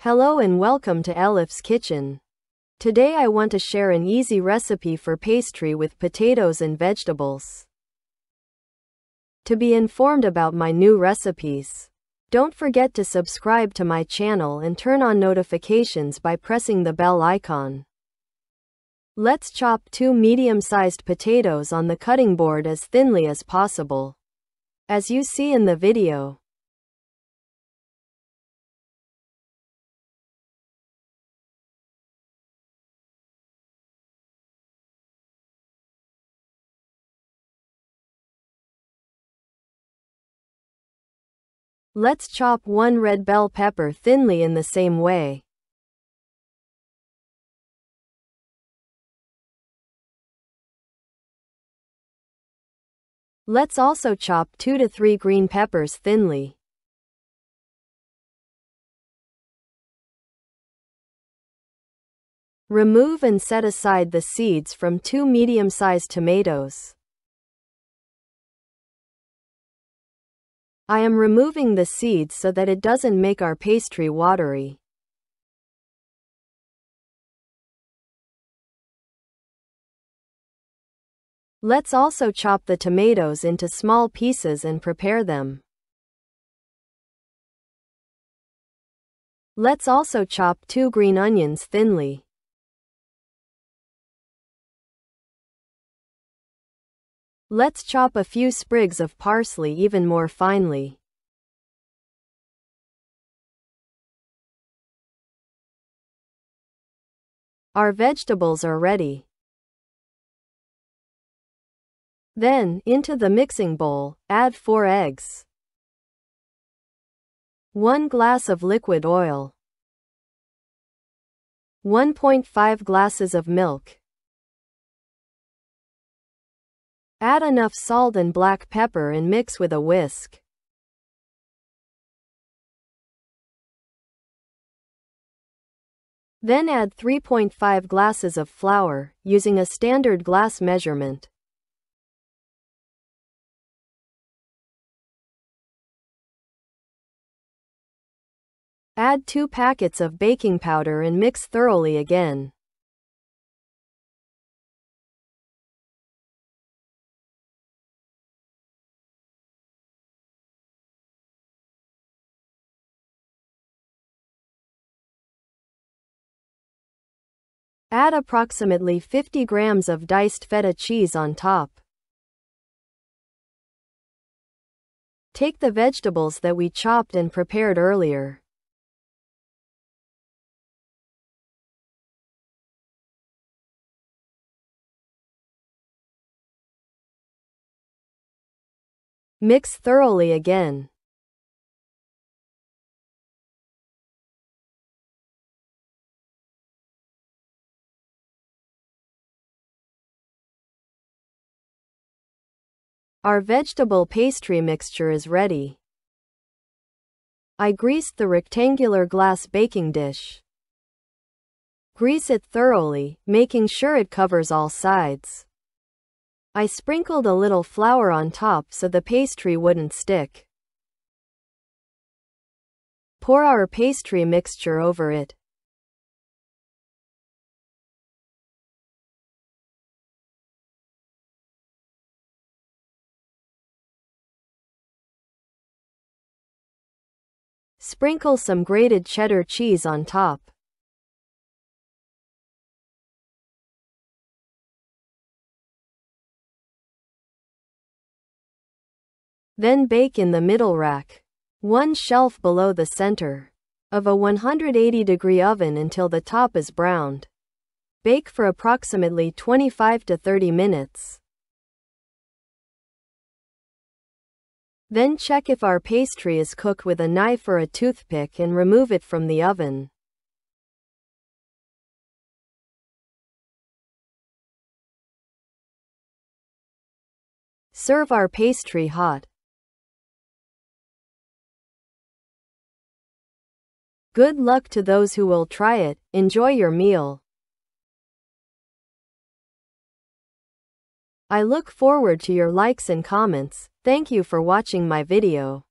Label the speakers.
Speaker 1: Hello and welcome to Elif's Kitchen. Today I want to share an easy recipe for pastry with potatoes and vegetables. To be informed about my new recipes, don't forget to subscribe to my channel and turn on notifications by pressing the bell icon. Let's chop 2 medium-sized potatoes on the cutting board as thinly as possible, as you see in the video. Let's chop 1 red bell pepper thinly in the same way. Let's also chop 2 to 3 green peppers thinly. Remove and set aside the seeds from 2 medium-sized tomatoes. I am removing the seeds so that it doesn't make our pastry watery. Let's also chop the tomatoes into small pieces and prepare them. Let's also chop 2 green onions thinly. Let's chop a few sprigs of parsley even more finely. Our vegetables are ready. Then, into the mixing bowl, add 4 eggs, 1 glass of liquid oil, 1.5 glasses of milk. Add enough salt and black pepper and mix with a whisk. Then add 3.5 glasses of flour, using a standard glass measurement. Add 2 packets of baking powder and mix thoroughly again. Add approximately 50 grams of diced feta cheese on top. Take the vegetables that we chopped and prepared earlier. Mix thoroughly again. Our vegetable pastry mixture is ready. I greased the rectangular glass baking dish. Grease it thoroughly, making sure it covers all sides. I sprinkled a little flour on top so the pastry wouldn't stick. Pour our pastry mixture over it. Sprinkle some grated cheddar cheese on top. Then bake in the middle rack, 1 shelf below the center, of a 180-degree oven until the top is browned. Bake for approximately 25 to 30 minutes. Then check if our pastry is cooked with a knife or a toothpick and remove it from the oven. Serve our pastry hot. Good luck to those who will try it. Enjoy your meal. I look forward to your likes and comments. Thank you for watching my video.